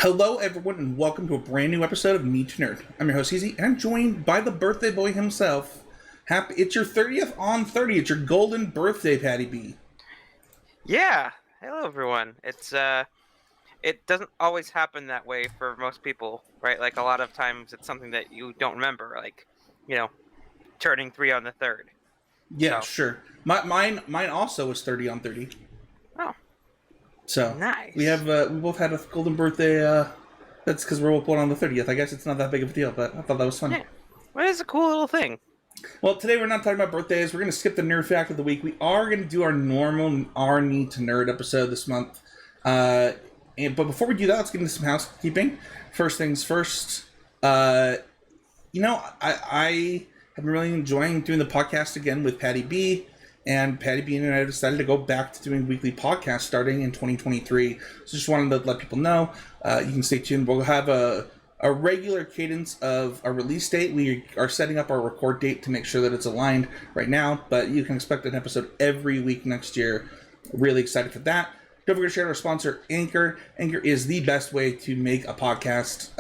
Hello, everyone, and welcome to a brand new episode of Need to Nerd. I'm your host, Heezy, and I'm joined by the birthday boy himself. It's your 30th on 30. It's your golden birthday, Paddy B. Yeah. Hello, everyone. It doesn't always happen that way for most people, right? Like a lot of times, it's something that you don't remember, like you know, turning 3 on the third. Yeah, So, sure. Mine also was 30 on 30. oh, So nice. we both had a golden birthday. That's because we're both born on the 30th. I guess it's not that big of a deal, but I thought that was fun. Yeah. Well, it's a cool little thing. Well, today we're not talking about birthdays. We're going to skip the nerd fact of the week. We are going to do our normal our Need to Nerd episode this month. But before we do that, let's get into some housekeeping. First things first. I have been really enjoying doing the podcast again with Paddy B. And Paddy B and I decided to go back to doing weekly podcasts starting in 2023. So just wanted to let people know. You can stay tuned. We'll have a regular cadence of a release date. We are setting up our record date to make sure that it's aligned right now. But you can expect an episode every week next year. Really excited for that. Don't forget to share our sponsor, Anchor. Anchor is the best way to make a podcast.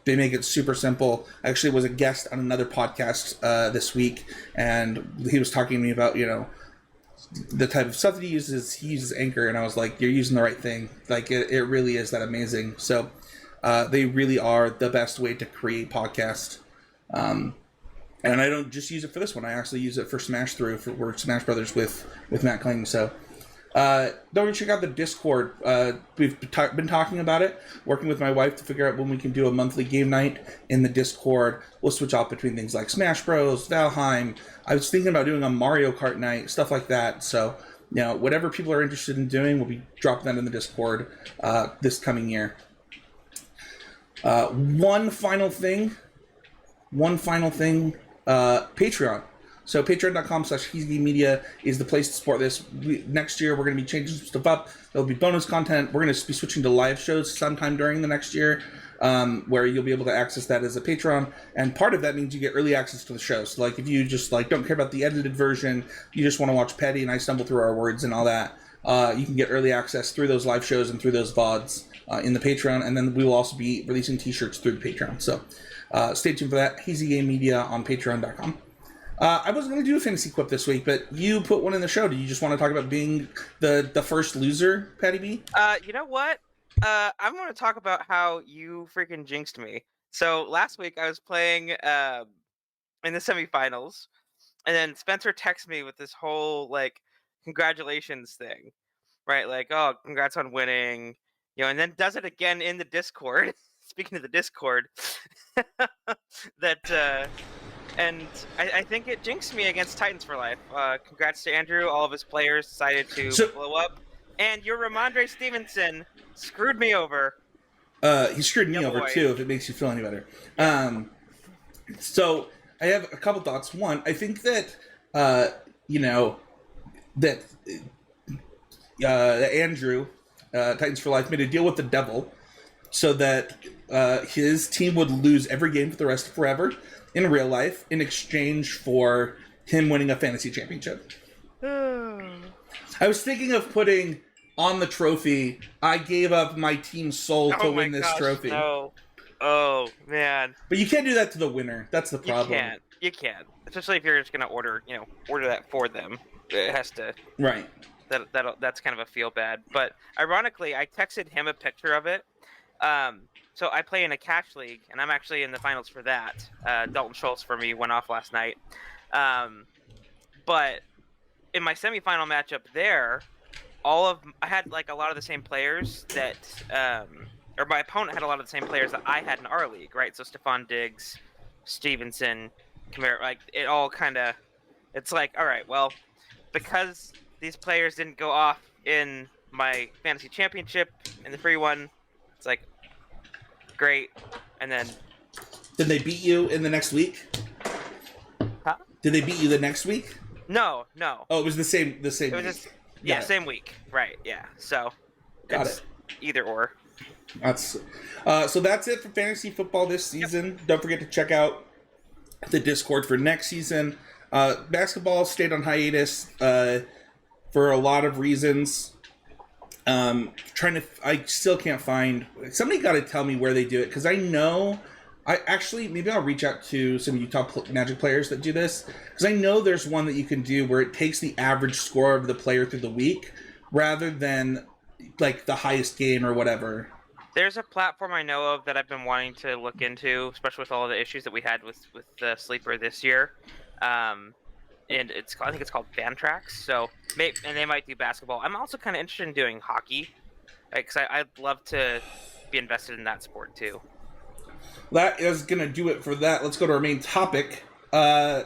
They make it super simple. I actually was a guest on another podcast this week, and he was talking to me about, the type of stuff that he uses. He uses Anchor, and I was like, you're using the right thing. Like, it really is that amazing. So they really are the best way to create podcasts. And I don't just use it for this one. I actually use it for Smash Through, for Smash Brothers with Matt Kling. So don't forget to check out the Discord. We've been talking about it, working with my wife to figure out when we can do a monthly game night in the Discord. We'll switch off between things like Smash Bros, Valheim. I was thinking about doing a Mario Kart night, stuff like that. So, whatever people are interested in doing, we'll be dropping that in the Discord this coming year. One final thing, Patreon. So patreon.com/HeezyMedia is the place to support this. Next year, we're going to be changing some stuff up. There'll be bonus content. We're going to be switching to live shows sometime during the next year, where you'll be able to access that as a Patreon. And part of that means you get early access to the show. So, like, if you just, don't care about the edited version, you just want to watch Paddy and I stumble through our words and all that, you can get early access through those live shows and through those VODs in the Patreon. And then we will also be releasing t-shirts through the Patreon. So stay tuned for that. Heezy and Media on patreon.com. I was going to do a fantasy quip this week, but you put one in the show. Do you just want to talk about being the first loser, Paddy B? You know what? I'm going to talk about how you freaking jinxed me. So last week I was playing in the semifinals, and then Spencer texts me with this whole congratulations thing, right? Like, oh, congrats on winning, and then does it again in the Discord. Speaking of the Discord, that. And I think it jinxed me against Titans for Life. Congrats to Andrew. All of his players decided to blow up. And your Ramondre Stevenson screwed me over. He screwed me over, too, if it makes you feel any better. So I have a couple thoughts. One, I think that, Andrew, Titans for Life, made a deal with the devil so that his team would lose every game for the rest of forever in real life in exchange for him winning a fantasy championship. I was thinking of putting on the trophy, I gave up my team's soul to win this trophy. No. Oh, man. But you can't do that to the winner. That's the problem. You can't. Especially if you're just going to order that for them. It has to... Right. That's kind of a feel bad. But ironically, I texted him a picture of it. So I play in a cash league, and I'm actually in the finals for that. Dalton Schultz for me went off last night. But in my semifinal matchup there, I had a lot of the same players that, or my opponent had a lot of the same players that I had in our league, right? So Stephon Diggs, Stevenson, Kamara, it all kind of, it's like, all right, well, because these players didn't go off in my fantasy championship in the free one, it's like, great. And then did they beat you in the next week? Huh? Did they beat you the next week? No. Oh, it was the same. It was week. Same week, right? Yeah. So got it. Either or. That's so that's it for fantasy football this season. Yep. Don't forget to check out the Discord for next season. Basketball stayed on hiatus for a lot of reasons. I still can't find. Somebody got to tell me where they do it, because I know. I actually, maybe I'll reach out to some Utah Magic players that do this, because I know there's one that you can do where it takes the average score of the player through the week rather than like the highest game or whatever. There's a platform I know of that I've been wanting to look into, especially with all the issues that we had with the sleeper this year. Um, and I think it's called Fantrax. So and they might do basketball. I'm also kind of interested in doing hockey, because I'd love to be invested in that sport too. That is going to do it for that. Let's go to our main topic. I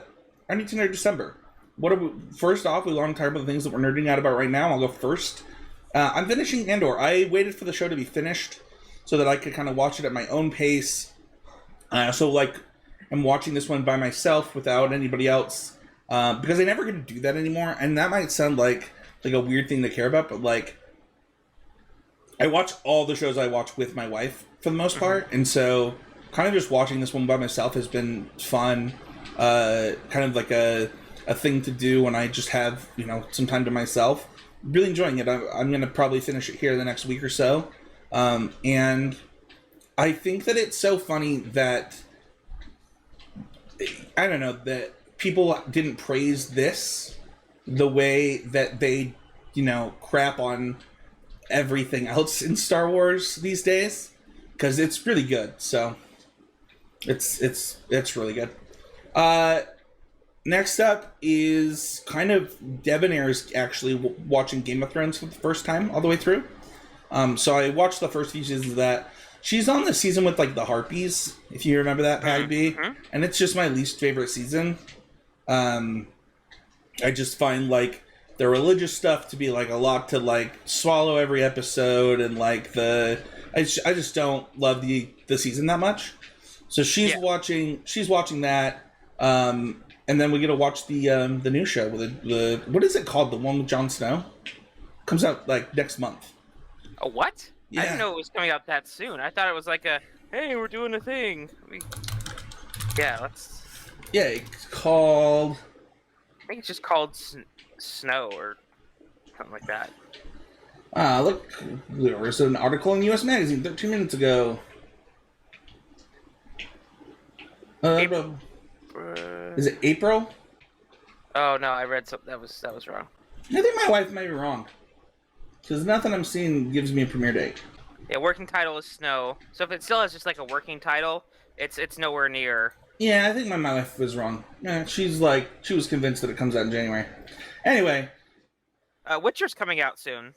need to know December. What are we, first off, we want to talk about the things that we're nerding out about right now. I'll go first. I'm finishing Andor. I waited for the show to be finished so that I could kind of watch it at my own pace. So, like, I'm watching this one by myself without anybody else, because I never get to do that anymore. And that might sound like a weird thing to care about, but like, I watch all the shows I watch with my wife for the most part, and so kind of just watching this one by myself has been fun. Kind of like a thing to do when I just have, some time to myself. Really enjoying it. I'm going to probably finish it here the next week or so. And I think that it's so funny that, I don't know, that people didn't praise this the way that they, crap on everything else in Star Wars these days, because it's really good. So it's really good. Next up is kind of Debonair's actually watching Game of Thrones for the first time all the way through. So I watched the first few seasons of that. She's on the season with like the Harpies, if you remember that, Patty B. And it's just my least favorite season. I just find like the religious stuff to be like a lot to like swallow every episode, and like I just don't love the season that much. So she's watching that, and then we get to watch the new show with the what is it called? The one with Jon Snow comes out like next month. Oh, what? Yeah. I didn't know it was coming out that soon. I thought it was like hey, we're doing a thing. Let's. Yeah, it's called. I think it's just called Snow or something like that. Look, there was an article in U.S. Magazine 13 minutes ago. Is it April? Oh no, I read something that was wrong. I think my wife might be wrong, because nothing I'm seeing gives me a premiere date. Yeah, working title is Snow. So if it still has just like a working title, it's nowhere near. Yeah, I think my wife was wrong. Yeah, she was convinced that it comes out in January. Anyway, Witcher's coming out soon.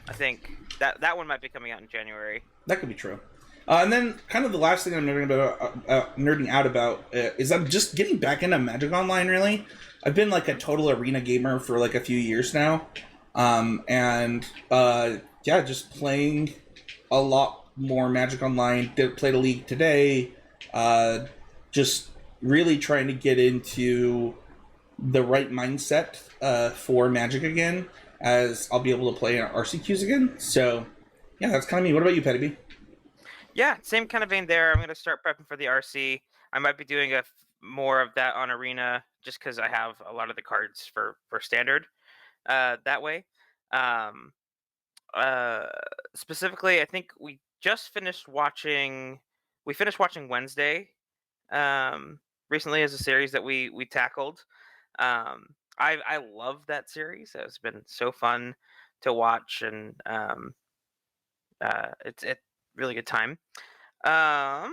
I think that one might be coming out in January. That could be true. And then, kind of the last thing I'm nerding out about is I'm just getting back into Magic Online. Really, I've been like a total arena gamer for like a few years now, just playing a lot more Magic Online. Played a league today. Just really trying to get into the right mindset for Magic again, as I'll be able to play in RCQs again. So, yeah, that's kind of me. What about you, Petty B? Yeah, same kind of vein there. I'm going to start prepping for the RC. I might be doing more of that on Arena, just because I have a lot of the cards for Standard that way. Specifically, I think we finished watching Wednesday recently as a series that we tackled. I love that series. It's been so fun to watch, and it's really good time. I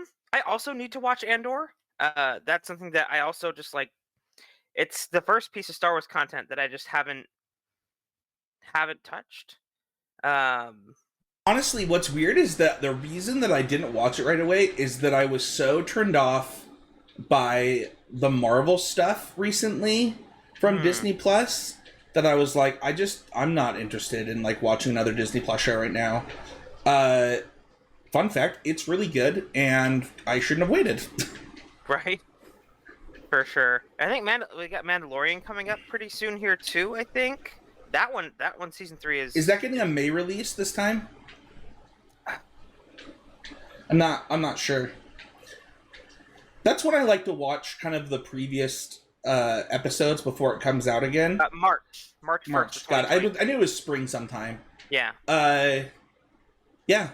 also need to watch Andor. That's something that I also just like. It's the first piece of Star Wars content that I just haven't touched. Honestly, what's weird is that the reason that I didn't watch it right away is that I was so turned off by the Marvel stuff recently from Disney Plus that I was like, I'm not interested in like watching another Disney Plus show right now. Fun fact, it's really good, and I shouldn't have waited. Right? For sure. I think we got Mandalorian coming up pretty soon here too, I think. That one season 3 is... Is that getting a May release this time? I'm not sure. That's what I like to watch, kind of the previous episodes before it comes out again. March 1st. God, I knew it was spring sometime. Yeah. Yeah,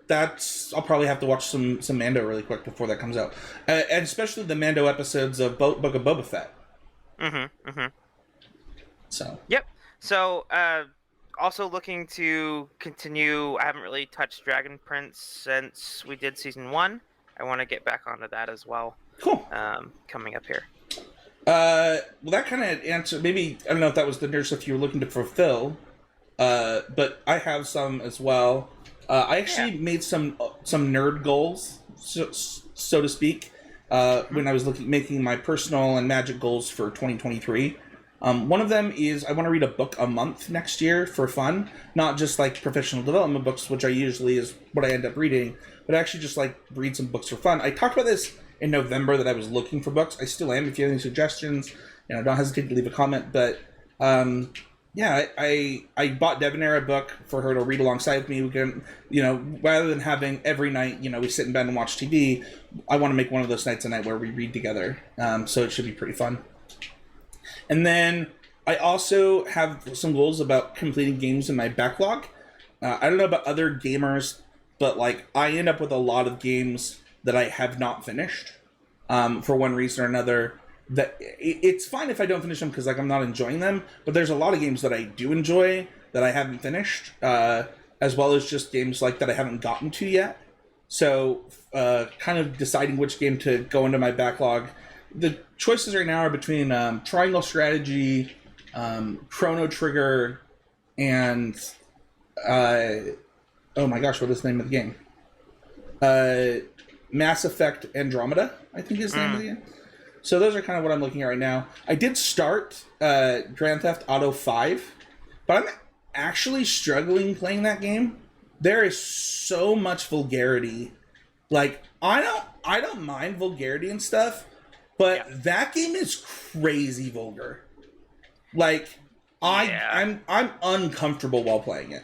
that's I'll probably have to watch some Mando really quick before that comes out, and especially the Mando episodes of Book of Boba Fett. Mm-hmm. Mm-hmm. So Yep. So, also looking to continue. I haven't really touched Dragon Prince since we did season one. I want to get back onto that as well. cool. Coming up here. Well, that kind of answer. Maybe I don't know if that was the nurse if you were looking to fulfill. But I have some as well. I Yeah. actually made some nerd goals, so to speak, when I was making my personal and magic goals for 2023. One of them is I want to read a book a month next year for fun, not just like professional development books, which I usually is what I end up reading, but actually just like read some books for fun. I talked about this in November that I was looking for books. I still am. If you have any suggestions, don't hesitate to leave a comment. But yeah, I bought Debonair a book for her to read alongside with me. We can, rather than having every night, we sit in bed and watch TV. I want to make one of those nights a night where we read together. So it should be pretty fun. And then I also have some goals about completing games in my backlog. I don't know about other gamers, but like I end up with a lot of games that I have not finished for one reason or another. That it's fine if I don't finish them because like I'm not enjoying them, but there's a lot of games that I do enjoy that I haven't finished, as well as just games like that I haven't gotten to yet. So kind of deciding which game to go into my backlog. The choices right now are between Triangle Strategy, Chrono Trigger, and oh my gosh, what is the name of the game? Mass Effect Andromeda, I think is the name of the game. So those are kind of what I'm looking at right now. I did start Grand Theft Auto 5, but I'm actually struggling playing that game. There is so much vulgarity. Like I don't mind vulgarity and stuff, but that game is crazy vulgar. Like I'm uncomfortable while playing it.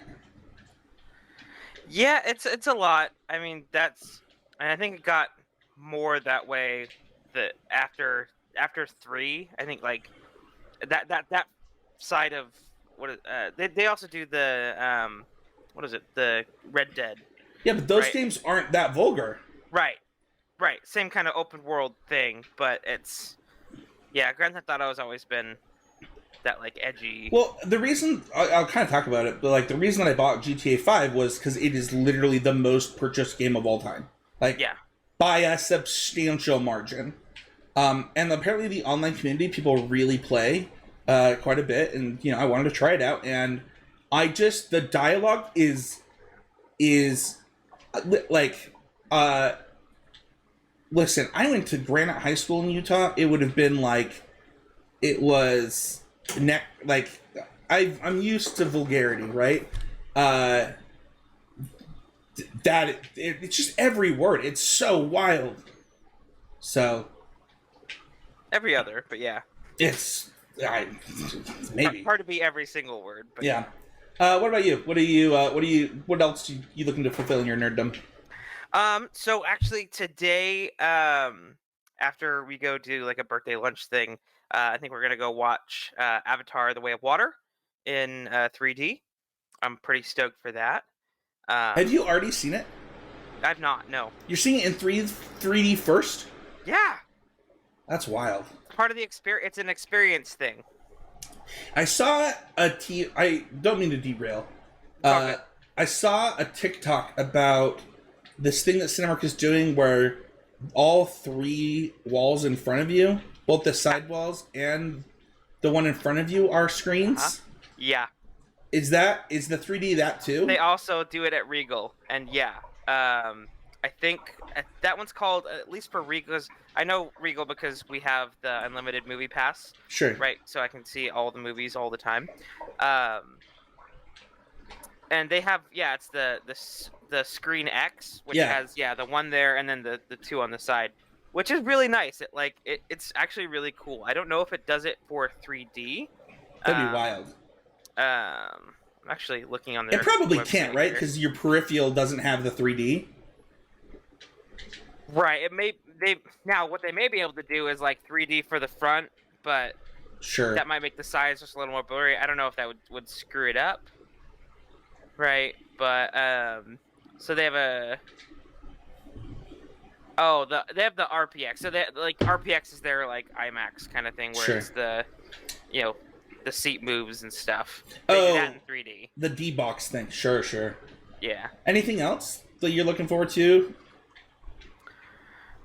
Yeah, it's a lot. I mean, and I think it got more that way that after 3. I think like that side of they also do the what is it, the Red Dead. Yeah, but those Right? games aren't that vulgar. Right, same kind of open world thing, but it's Grand Theft Auto has always been that like edgy. Well, the reason I'll kind of talk about it, but like the reason that I bought GTA 5 was because it is literally the most purchased game of all time, like by a substantial margin. And apparently the online community people really play quite a bit, and I wanted to try it out, and the dialogue is like listen, I went to Granite High School in Utah. It would have been like it was like I'm used to vulgarity, right? It's just every word. It's so wild. So Every other, but yeah. It's maybe hard to be every single word, but yeah. What about you? What else you looking to fulfill in your nerddom? So actually today, after we go do like a birthday lunch thing, I think we're gonna go watch Avatar: The Way of Water in 3D. I'm pretty stoked for that. Have you already seen it? I've not. No. You're seeing it in 3D first? Yeah. That's wild. Part of the experience. It's an experience thing. I saw I don't mean to derail. I saw a TikTok about this thing that Cinemark is doing where all 3 walls in front of you, both the side walls and the one in front of you, are screens. Yeah. Is the 3D that too? They also do it at Regal, and I think that one's called, at least for Regal. I know Regal because we have the unlimited movie pass. Sure. Right, so I can see all the movies all the time. And they have it's the Screen X, which has the one there and then the 2 on the side, which is really nice. It's actually really cool. I don't know if it does it for 3D. That'd be wild. I'm actually looking on there. It probably can't, right? Because your peripheral doesn't have the 3D. Right. Now what they may be able to do is like 3D for the front, but sure, that might make the sides just a little more blurry. I don't know if that would screw it up. right? But so they have they have the RPX. So they like RPX is their like IMAX kind of thing where Sure. it's you know the seat moves and stuff. They do that Oh, in 3D. the D-Box thing. Sure, sure. Yeah. Anything else that you're looking forward to?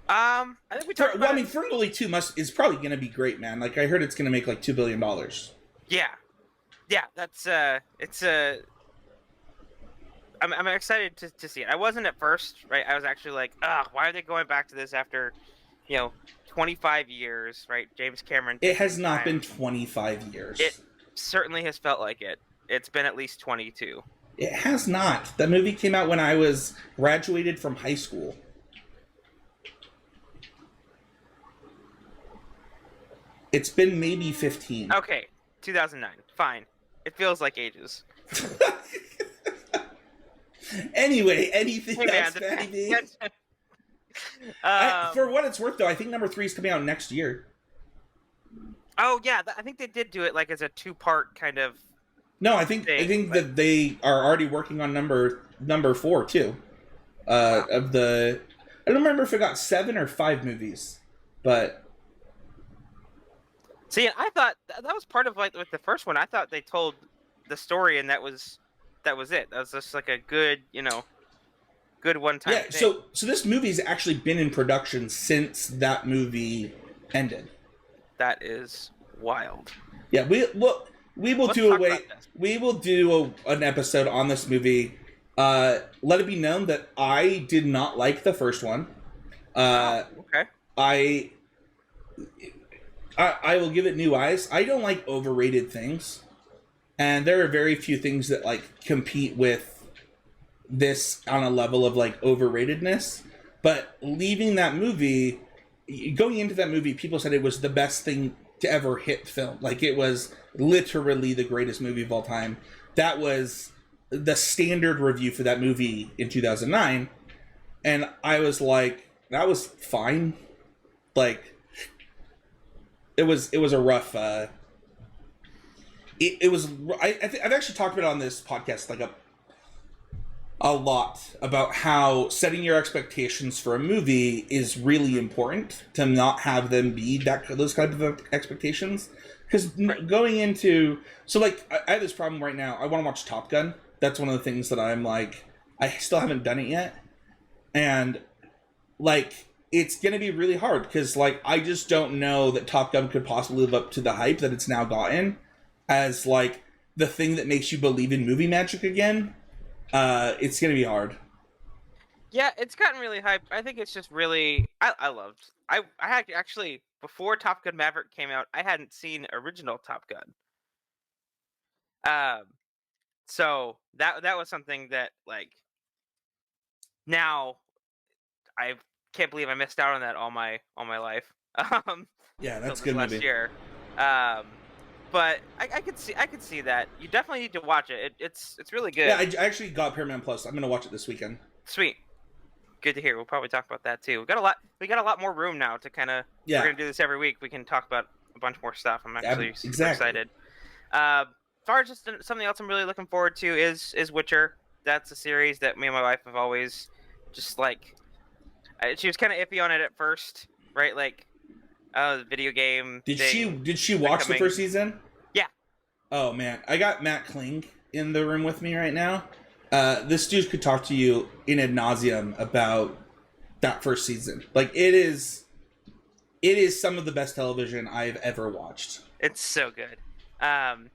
I think we talked Well, I about mean, it. Ferngully 2 is probably going to be great, man. Like, I heard it's going to make like $2 billion. Yeah. Yeah, that's it's I'm excited to see it. I wasn't at first, right? I was actually like, ugh, why are they going back to this after, you know, 25 years, right? James Cameron It taking has his not been time. 25 It years. certainly has felt like it. It's been at least 22. It has not. That movie came out when I was graduated from high school. It's been maybe 15. Okay, 2009. Fine. It feels like ages. Anyway, anything Hey man, else, Patty B? um, For what it's worth, though, I think number 3 is coming out next year. oh yeah, I think they did do it like as a two-part kind of No, I think thing. But, that they are already working on number 4 too. wow. Of the, I don't remember if it got 7 or 5 movies, but See, I thought that was part of like with the first one. I thought they told the story and that was it. That was just like a good, good one-time yeah. thing. So this movie's actually been in production since that movie ended. That is wild. Yeah, we will Let's do talk a about this. we will do an episode on this movie. Let it be known that I did not like the first one. Okay. I will give it new eyes. I don't like overrated things, and there are very few things that like compete with this on a level of like overratedness. But leaving that movie, going into that movie, people said it was the best thing to ever hit film. Like it was literally the greatest movie of all time. That was the standard review for that movie in 2009, and I was like, that was fine. Like it was a rough. It was. I've actually talked about it on this podcast like a lot about how setting your expectations for a movie is really important to not have them be those kind of expectations. Because going into like I have this problem right now. I want to watch Top Gun. That's one of the things that I'm like I still haven't done it yet, and like it's gonna be really hard because like I just don't know that Top Gun could possibly live up to the hype that it's now gotten as like the thing that makes you believe in movie magic again. It's gonna be hard. Yeah, it's gotten really hyped. I think it's just really I loved. I had actually before Top Gun Maverick came out, I hadn't seen original Top Gun. Um, so that was something that like now I can't believe I missed out on that all my life. Yeah, Until that's a this good last movie. year. But I could see that. You definitely need to watch it. It's really good. Yeah, I actually got Paramount Plus. I'm gonna watch it this weekend. Sweet. Good to hear. We'll probably talk about that too. We got a lot more room now to kind of. Yeah. We're gonna do this every week. We can talk about a bunch more stuff. I'm actually super exactly. excited. As far as just something else I'm really looking forward to is Witcher. That's a series that me and my wife have always just like. She was kind of iffy on it at first, right? Like, the video game. Did thing she watch the first season? Yeah. Oh man, I got Matt Kling in the room with me right now. This dude could talk to you in ad nauseum about that first season. Like it is some of the best television I've ever watched. It's so good. And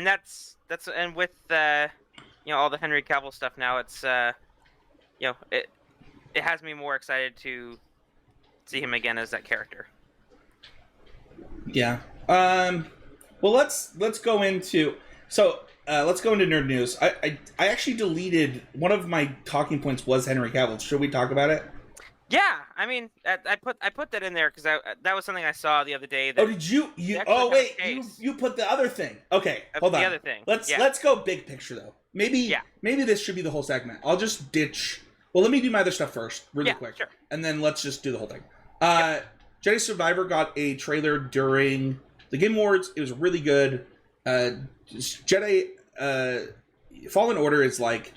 that's and with all the Henry Cavill stuff now, it's it has me more excited to see him again as that character. Yeah. Well, let's go into let's go into nerd news. I actually deleted one of my talking points was Henry Cavill. Should we talk about it? Yeah, I mean, I put that in there because that was something I saw the other day. That oh, did you? Oh, wait, you put the other thing. Okay, hold on. The other thing. Let's go big picture though. Maybe this should be the whole segment. I'll just ditch. Well, let me do my other stuff first, really quick, sure. And then let's just do the whole thing. Jedi Survivor got a trailer during the Game Awards. It was really good. Jedi Fallen Order is like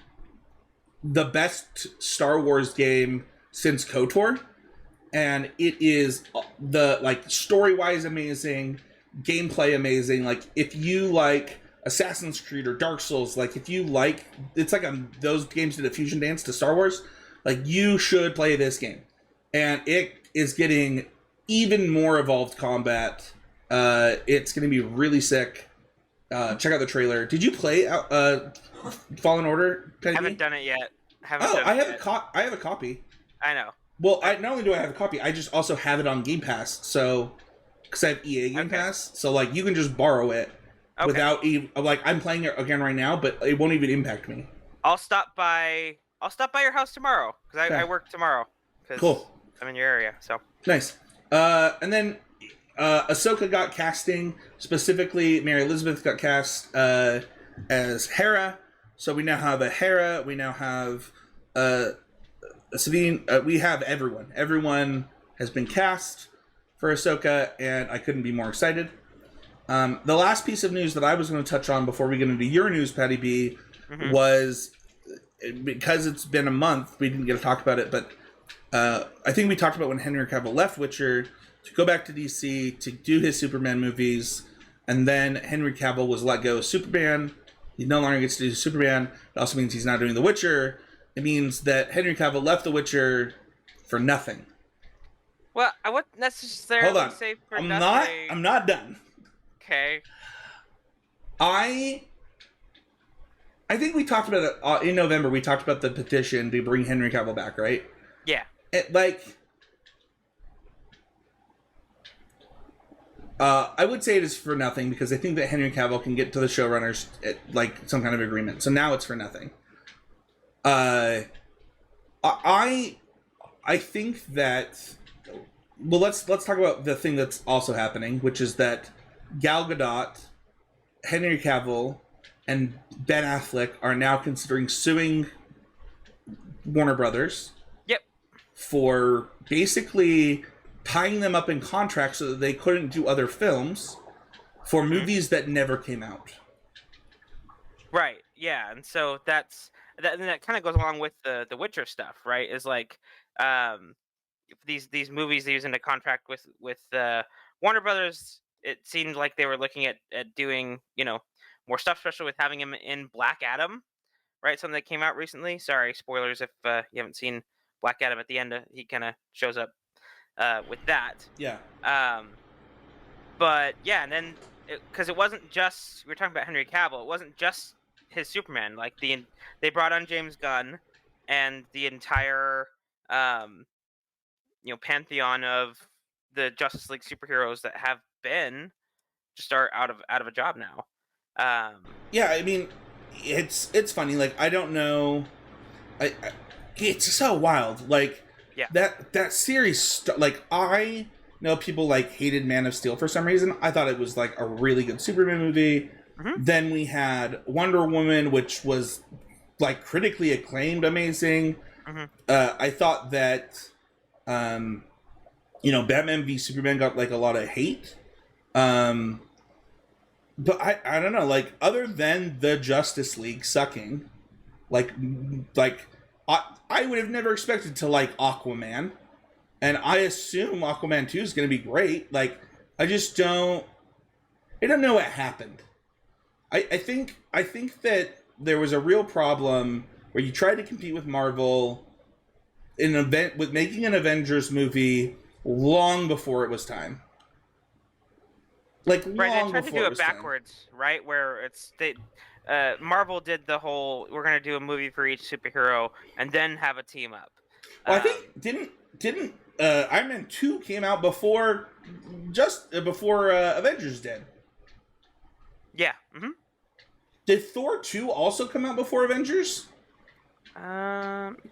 the best Star Wars game since KOTOR, and it is the like story-wise amazing, gameplay amazing. Like if you like Assassin's Creed or Dark Souls, like if you like, it's like those games did a fusion dance to Star Wars. Like you should play this game, and it is getting even more evolved combat. It's going to be really sick. Check out the trailer. Did you play Fallen Order? I haven't done it yet. I have a copy. I know. Well, not only do I have a copy, I just also have it on Game Pass. So, because I have EA Game Pass, so like you can just borrow it without even like I'm playing it again right now, but it won't even impact me. I'll stop by your house tomorrow because I work tomorrow. Cool. I'm in your area, so nice. And then Ahsoka got casting. Specifically, Mary Elizabeth got cast as Hera. So we now have a Hera. We now have a Sabine. We have everyone. Everyone has been cast for Ahsoka, and I couldn't be more excited. The last piece of news that I was going to touch on before we get into your news, Patty B, was because it's been a month, we didn't get to talk about it, but I think we talked about when Henry Cavill left Witcher to go back to DC to do his Superman movies, and then Henry Cavill was let go of Superman. He no longer gets to do Superman. It also means he's not doing The Witcher. It means that Henry Cavill left The Witcher for nothing. Well, I wouldn't necessarily say for nothing. I'm not done. Okay. I think we talked about it in November. We talked about the petition to bring Henry Cavill back, right? Yeah. I would say it is for nothing because I think that Henry Cavill can get to the showrunners at like some kind of agreement. So now it's for nothing. I think that. Well, let's talk about the thing that's also happening, which is that Gal Gadot, Henry Cavill, and Ben Affleck are now considering suing Warner Brothers. Yep. For basically tying them up in contracts so that they couldn't do other films for movies that never came out. Right. Yeah, and so that kind of goes along with the Witcher stuff, right? Is like these movies they use in a contract with Warner Brothers. It seemed like they were looking at doing more stuff, especially with having him in Black Adam, right? Something that came out recently. Sorry, spoilers if you haven't seen Black Adam. At the end, he kind of shows up with that. Yeah. But yeah, and then because it wasn't just we were talking about Henry Cavill, it wasn't just his Superman. Like they brought on James Gunn and the entire pantheon of the Justice League superheroes that have been just are out of a job now. Yeah, I mean, it's funny. Like I don't know, it's so wild. Like yeah. that series. Like I know people like hated Man of Steel for some reason. I thought it was like a really good Superman movie. Mm-hmm. Then we had Wonder Woman, which was like critically acclaimed, amazing. Mm-hmm. I thought that, Batman v Superman got like a lot of hate. But I don't know, like other than the Justice League sucking, like I would have never expected to like Aquaman, and I assume Aquaman 2 is going to be great. Like I don't know what happened. I think that there was a real problem where you tried to compete with Marvel with making an Avengers movie long before it was time. Like right, they tried to do it backwards, right? Where Marvel did the whole we're gonna do a movie for each superhero and then have a team up. Well, I think didn't Iron Man 2 came out before Avengers did. Yeah. Mm-hmm. Did Thor 2 also come out before Avengers?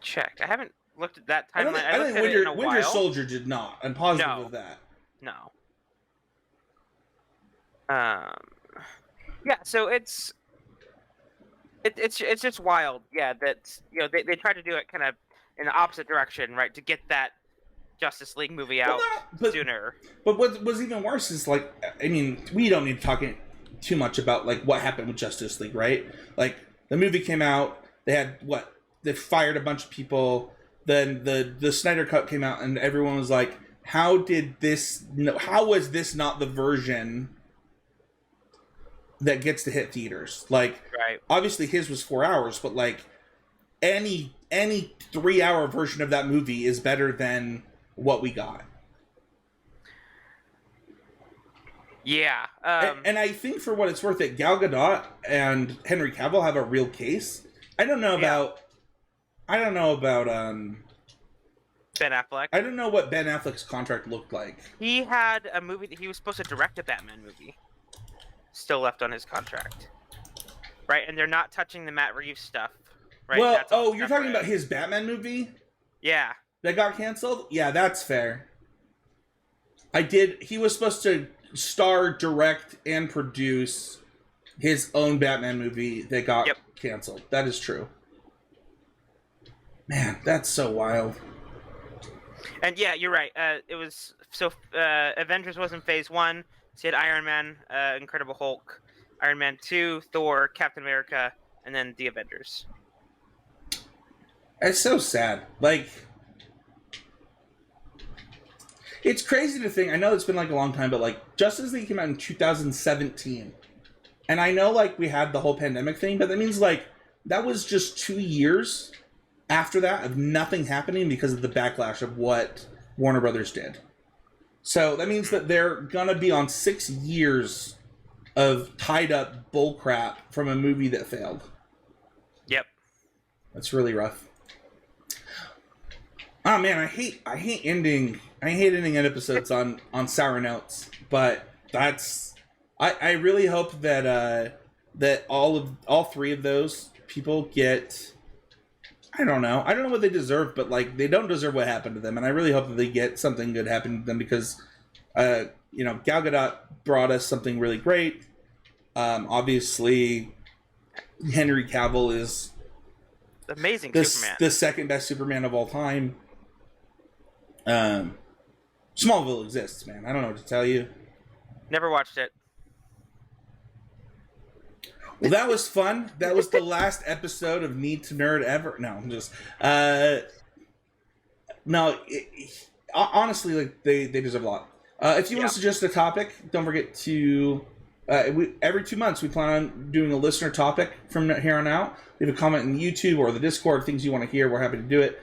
Check. I haven't looked at that timeline. I don't think Winter Soldier did not. I'm positive of that. No. Yeah, so it's just wild, yeah, that they tried to do it kind of in the opposite direction, right, to get that Justice League movie out sooner. But what was even worse is like, I mean, we don't need to talk too much about like what happened with Justice League, right? Like The movie came out. They had they fired a bunch of people. Then the Snyder Cut came out, and everyone was like, how was this not the version that gets to hit theaters? Like, Right. obviously his was 4 hours, but like any 3-hour version of that movie is better than what we got. Yeah. And I think for what it's worth, that Gal Gadot and Henry Cavill have a real case. I don't know about Ben Affleck. I don't know what Ben Affleck's contract looked like. He had a movie that he was supposed to direct, a Batman movie, still left on his contract. Right, and they're not touching the Matt Reeves stuff. Right. Well, you're talking about his Batman movie? Yeah. That got canceled? Yeah, that's fair. He was supposed to star, direct, and produce his own Batman movie that got canceled. That is true. Man, that's so wild. And yeah, you're right. It was Avengers was in Phase 1. So you had Iron Man, Incredible Hulk, Iron Man 2, Thor, Captain America, and then the Avengers. It's so sad. Like, it's crazy to think. I know it's been like a long time, but like Justice League came out in 2017, and I know like we had the whole pandemic thing, but that means like that was just 2 years after that of nothing happening because of the backlash of what Warner Brothers did. So that means that they're gonna be on 6 years of tied up bullcrap from a movie that failed. Yep. That's really rough. Oh man, I hate ending episodes on sour notes, but I really hope that that all three of those people get, I don't know what they deserve, but like they don't deserve what happened to them, and I really hope that they get something good happen to them because Gal Gadot brought us something really great. Obviously Henry Cavill is amazing. Superman, the second best Superman of all time. Smallville exists, man. I don't know what to tell you. Never watched it. Well, that was fun. That was the last episode of Need to Nerd ever. No, I'm just honestly, like they deserve a lot. If you want to suggest a topic, don't forget to every 2 months we plan on doing a listener topic from here on out. Leave a comment in YouTube or the Discord, things you want to hear. We're happy to do it.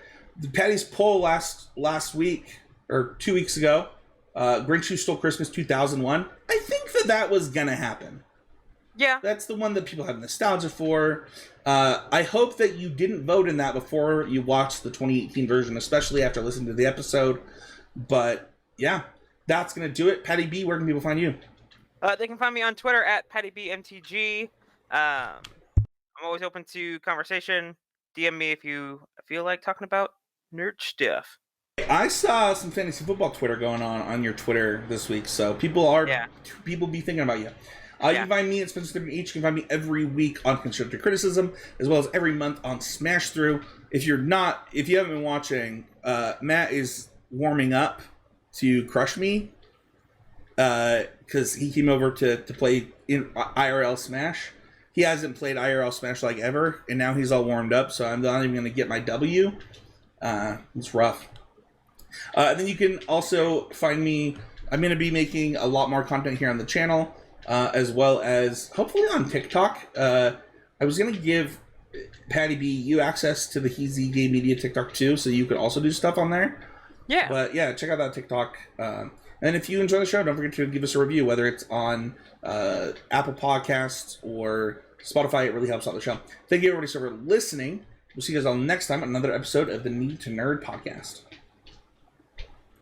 Patty's poll last week or 2 weeks ago, Grinch Who Stole Christmas 2001. I think that was gonna happen. Yeah, that's the one that people have nostalgia for. I hope that you didn't vote in that before you watched the 2018 version, especially after listening to the episode. But yeah, that's gonna do it. Patty B, where can people find you? They can find me on Twitter at PattyBMTG. I'm always open to conversation. DM me if you feel like talking about nerd stuff. I saw some fantasy football Twitter going on your Twitter this week, so people be thinking about you. You can find me at Spencer Each. You can find me every week on Constructive Criticism, as well as every month on Smash Through. If you haven't been watching, Matt is warming up to Crush Me, because he came over to play in IRL Smash. He hasn't played IRL Smash like ever, and now he's all warmed up, so I'm not even going to get my W. It's rough. And then you can also find me. I'm going to be making a lot more content here on the channel, as well as hopefully on TikTok. I was going to give Patty B you access to the Heezy Game Media TikTok too, so you could also do stuff on there. Yeah. But yeah, check out that TikTok. And if you enjoy the show, don't forget to give us a review, whether it's on Apple Podcasts or Spotify. It really helps out the show. Thank you everybody for listening. We'll see you guys all next time on another episode of the Need to Nerd podcast.